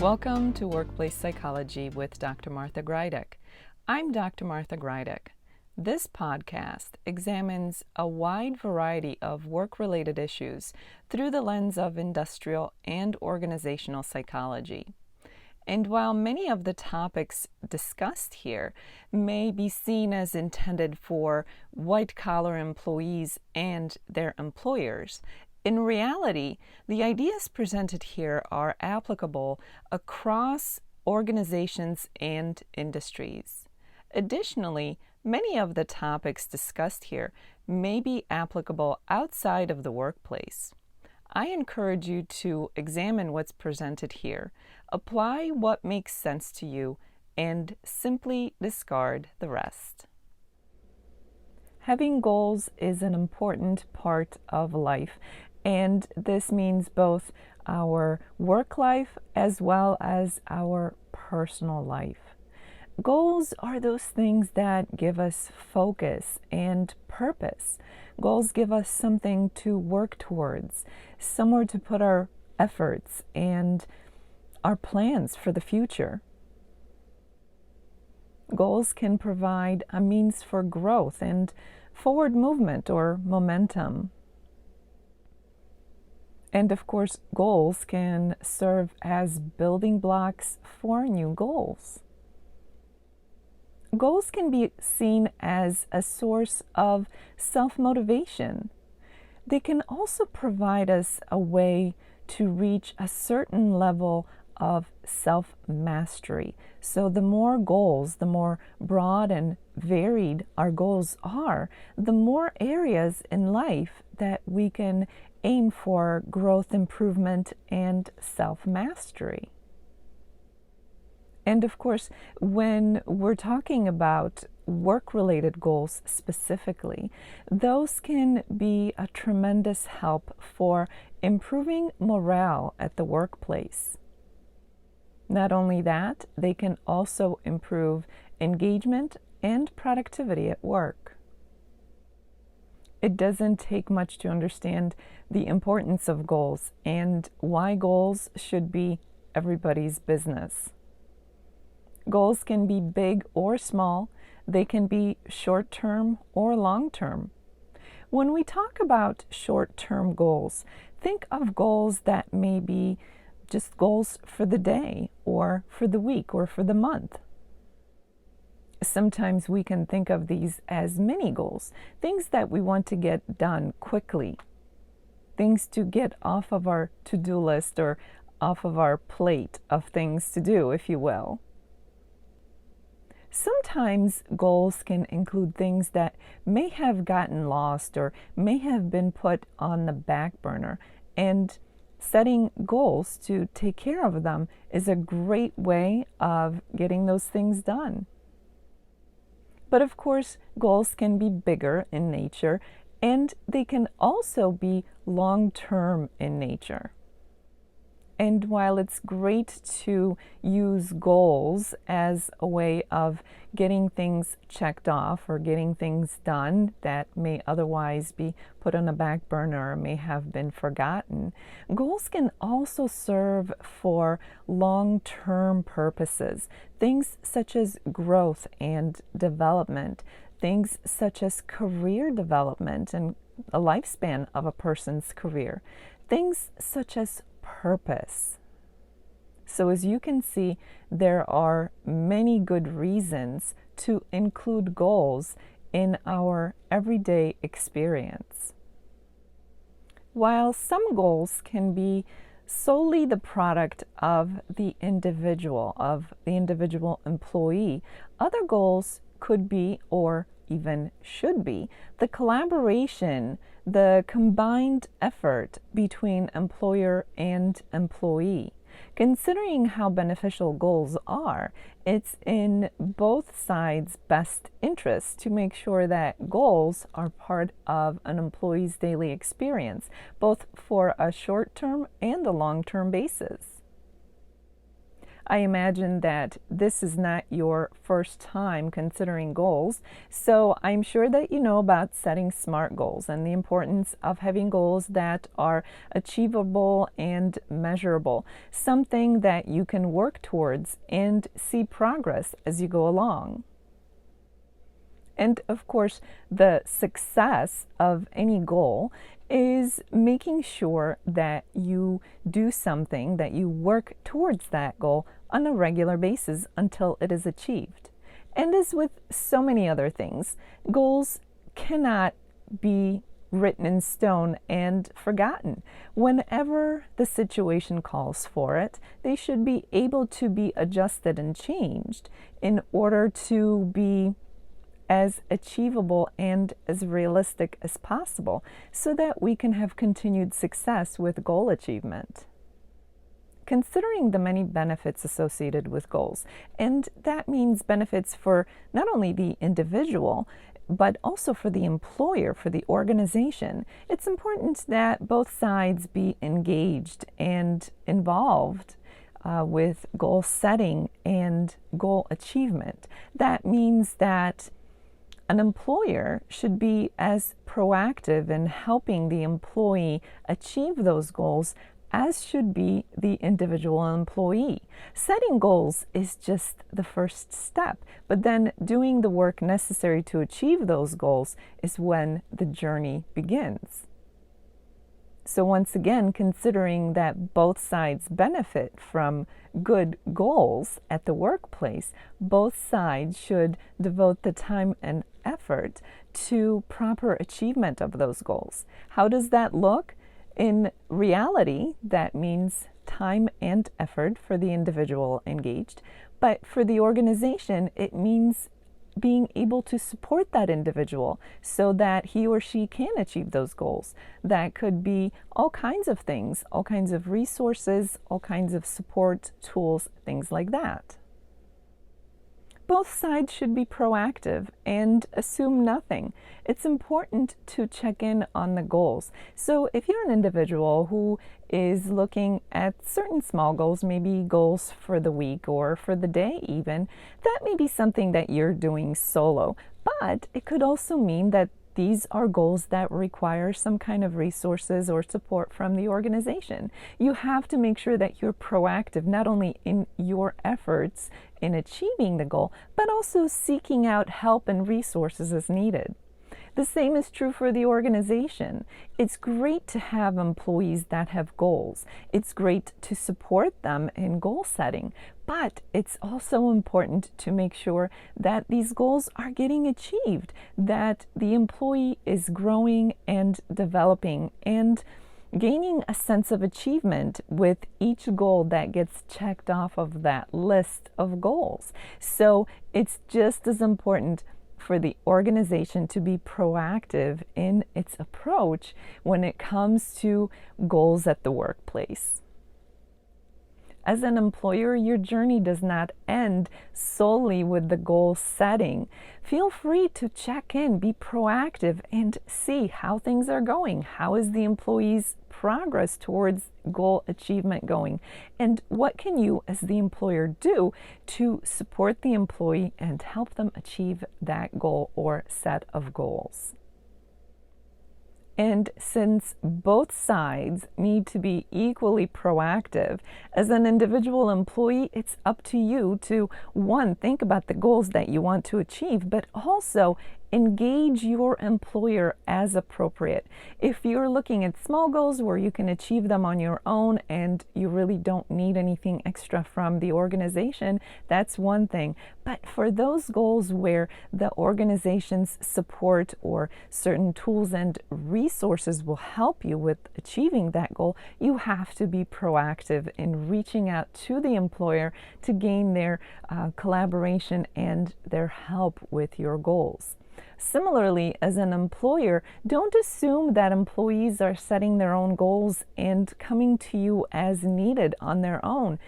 Welcome to Workplace Psychology with Dr. Martha Greidick. I'm Dr. Martha Greidick. This podcast examines a wide variety of work-related issues through the lens of industrial and organizational psychology. And while many of the topics discussed here may be seen as intended for white-collar employees and their employers, in reality, the ideas presented here are applicable across organizations and industries. Additionally, many of the topics discussed here may be applicable outside of the workplace. I encourage you to examine what's presented here, apply what makes sense to you, and simply discard the rest. Having goals is an important part of life, and this means both our work life as well as our personal life. Goals are those things that give us focus and purpose. Goals give us something to work towards, somewhere to put our efforts and our plans for the future. Goals can provide a means for growth and forward movement or momentum. And of course, goals can serve as building blocks for new goals. Goals can be seen as a source of self-motivation. They can also provide us a way to reach a certain level of self-mastery. So the more goals, the more broad and varied our goals are, the more areas in life that we can aim for growth, improvement, and self-mastery. And of course, when we're talking about work-related goals specifically, those can be a tremendous help for improving morale at the workplace. Not only that, they can also improve engagement and productivity at work. It doesn't take much to understand the importance of goals and why goals should be everybody's business. Goals can be big or small. They can be short-term or long-term. When we talk about short-term goals, think of goals that may be just goals for the day or for the week or for the month. Sometimes we can think of these as mini goals, things that we want to get done quickly, things to get off of our to-do list or off of our plate of things to do, if you will. Sometimes goals can include things that may have gotten lost or may have been put on the back burner, and setting goals to take care of them is a great way of getting those things done. But of course, goals can be bigger in nature, and they can also be long-term in nature. And while it's great to use goals as a way of getting things checked off or getting things done that may otherwise be put on a back burner or may have been forgotten, goals can also serve for long-term purposes, things such as growth and development, things such as career development and a lifespan of a person's career, things such as purpose. So as you can see, there are many good reasons to include goals in our everyday experience. While some goals can be solely the product of the individual employee, other goals could be, or even should be, the collaboration, the combined effort between employer and employee. Considering how beneficial goals are, it's in both sides' best interest to make sure that goals are part of an employee's daily experience, both for a short-term and a long-term basis. I imagine that this is not your first time considering goals, so I'm sure that you know about setting SMART goals and the importance of having goals that are achievable and measurable, something that you can work towards and see progress as you go along. And of course, the success of any goal is making sure that you do something, that you work towards that goal on a regular basis until it is achieved. And as with so many other things, goals cannot be written in stone and forgotten. Whenever the situation calls for it, they should be able to be adjusted and changed in order to be as achievable and as realistic as possible so that we can have continued success with goal achievement. Considering the many benefits associated with goals, and that means benefits for not only the individual, but also for the employer, for the organization, it's important that both sides be engaged and involved with goal setting and goal achievement. That means that an employer should be as proactive in helping the employee achieve those goals as should be the individual employee. Setting goals is just the first step, but then doing the work necessary to achieve those goals is when the journey begins. So once again, considering that both sides benefit from good goals at the workplace, both sides should devote the time and effort to proper achievement of those goals. How does that look? In reality, that means time and effort for the individual engaged, but for the organization, it means being able to support that individual so that he or she can achieve those goals. That could be all kinds of things, all kinds of resources, all kinds of support tools, things like that. Both sides should be proactive and assume nothing. It's important to check in on the goals. So if you're an individual who is looking at certain small goals, maybe goals for the week or for the day even, that may be something that you're doing solo. But it could also mean that these are goals that require some kind of resources or support from the organization. You have to make sure that you're proactive, not only in your efforts in achieving the goal, but also seeking out help and resources as needed. The same is true for the organization. It's great to have employees that have goals. It's great to support them in goal setting, but it's also important to make sure that these goals are getting achieved, that the employee is growing and developing and gaining a sense of achievement with each goal that gets checked off of that list of goals. So it's just as important for the organization to be proactive in its approach when it comes to goals at the workplace. As an employer, your journey does not end solely with the goal setting. Feel free to check in, be proactive, and see how things are going. How is the employee's progress towards goal achievement going? And what can you, as the employer, do to support the employee and help them achieve that goal or set of goals? And since both sides need to be equally proactive, as an individual employee, it's up to you to, one, think about the goals that you want to achieve, but also engage your employer as appropriate. If you're looking at small goals where you can achieve them on your own and you really don't need anything extra from the organization, that's one thing. But for those goals where the organization's support or certain tools and resources will help you with achieving that goal, you have to be proactive in reaching out to the employer to gain their collaboration and their help with your goals. Similarly, as an employer, don't assume that employees are setting their own goals and coming to you as needed on their own.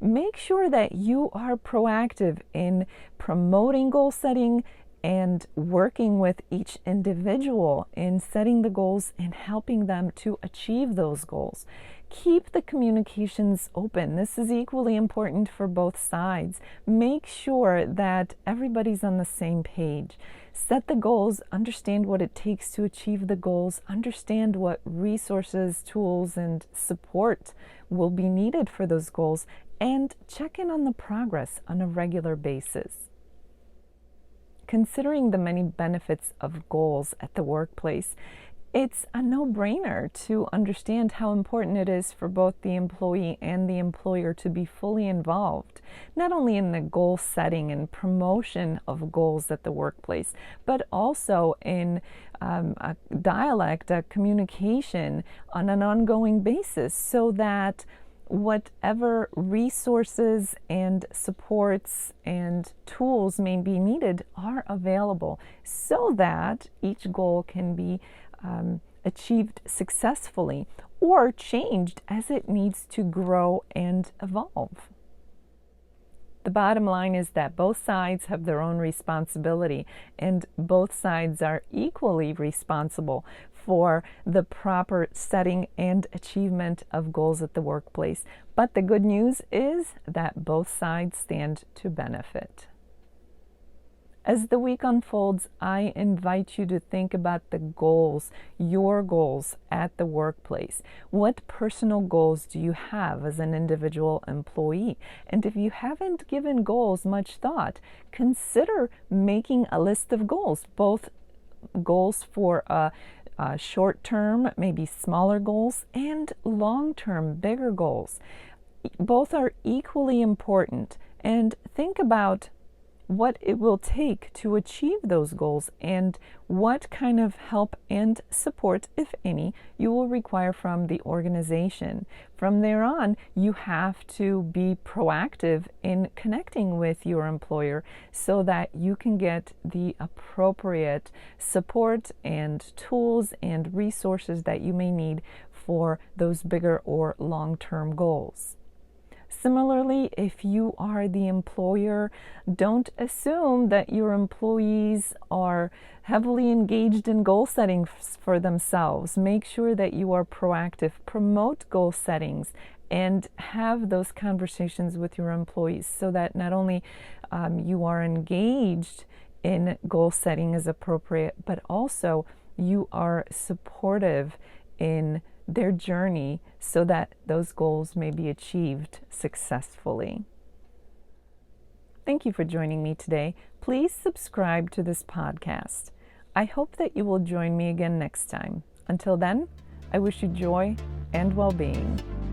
Make sure that you are proactive in promoting goal setting and working with each individual in setting the goals and helping them to achieve those goals. Keep the communications open. This is equally important for both sides. Make sure that everybody's on the same page. Set the goals, understand what it takes to achieve the goals, understand what resources, tools, and support will be needed for those goals, and check in on the progress on a regular basis. Considering the many benefits of goals at the workplace, it's a no-brainer to understand how important it is for both the employee and the employer to be fully involved, not only in the goal setting and promotion of goals at the workplace, but also in a dialect, a communication on an ongoing basis, so that whatever resources and supports and tools may be needed are available, so that each goal can be achieved successfully or changed as it needs to grow and evolve. The bottom line is that both sides have their own responsibility, and both sides are equally responsible for the proper setting and achievement of goals at the workplace. But the good news is that both sides stand to benefit. As the week unfolds, I invite you to think about the goals, your goals at the workplace. What personal goals do you have as an individual employee? And if you haven't given goals much thought, consider making a list of goals, both goals for short term, maybe smaller goals, and long term, bigger goals. Both are equally important, and think about what it will take to achieve those goals and what kind of help and support, if any, you will require from the organization. From there on, you have to be proactive in connecting with your employer so that you can get the appropriate support and tools and resources that you may need for those bigger or long-term goals. Similarly, if you are the employer, don't assume that your employees are heavily engaged in goal setting for themselves. Make sure that you are proactive, promote goal settings, and have those conversations with your employees so that not only you are engaged in goal setting as appropriate, but also you are supportive in their journey so that those goals may be achieved successfully. Thank you for joining me today. Please subscribe to this podcast. I hope that you will join me again next time. Until then, I wish you joy and well-being.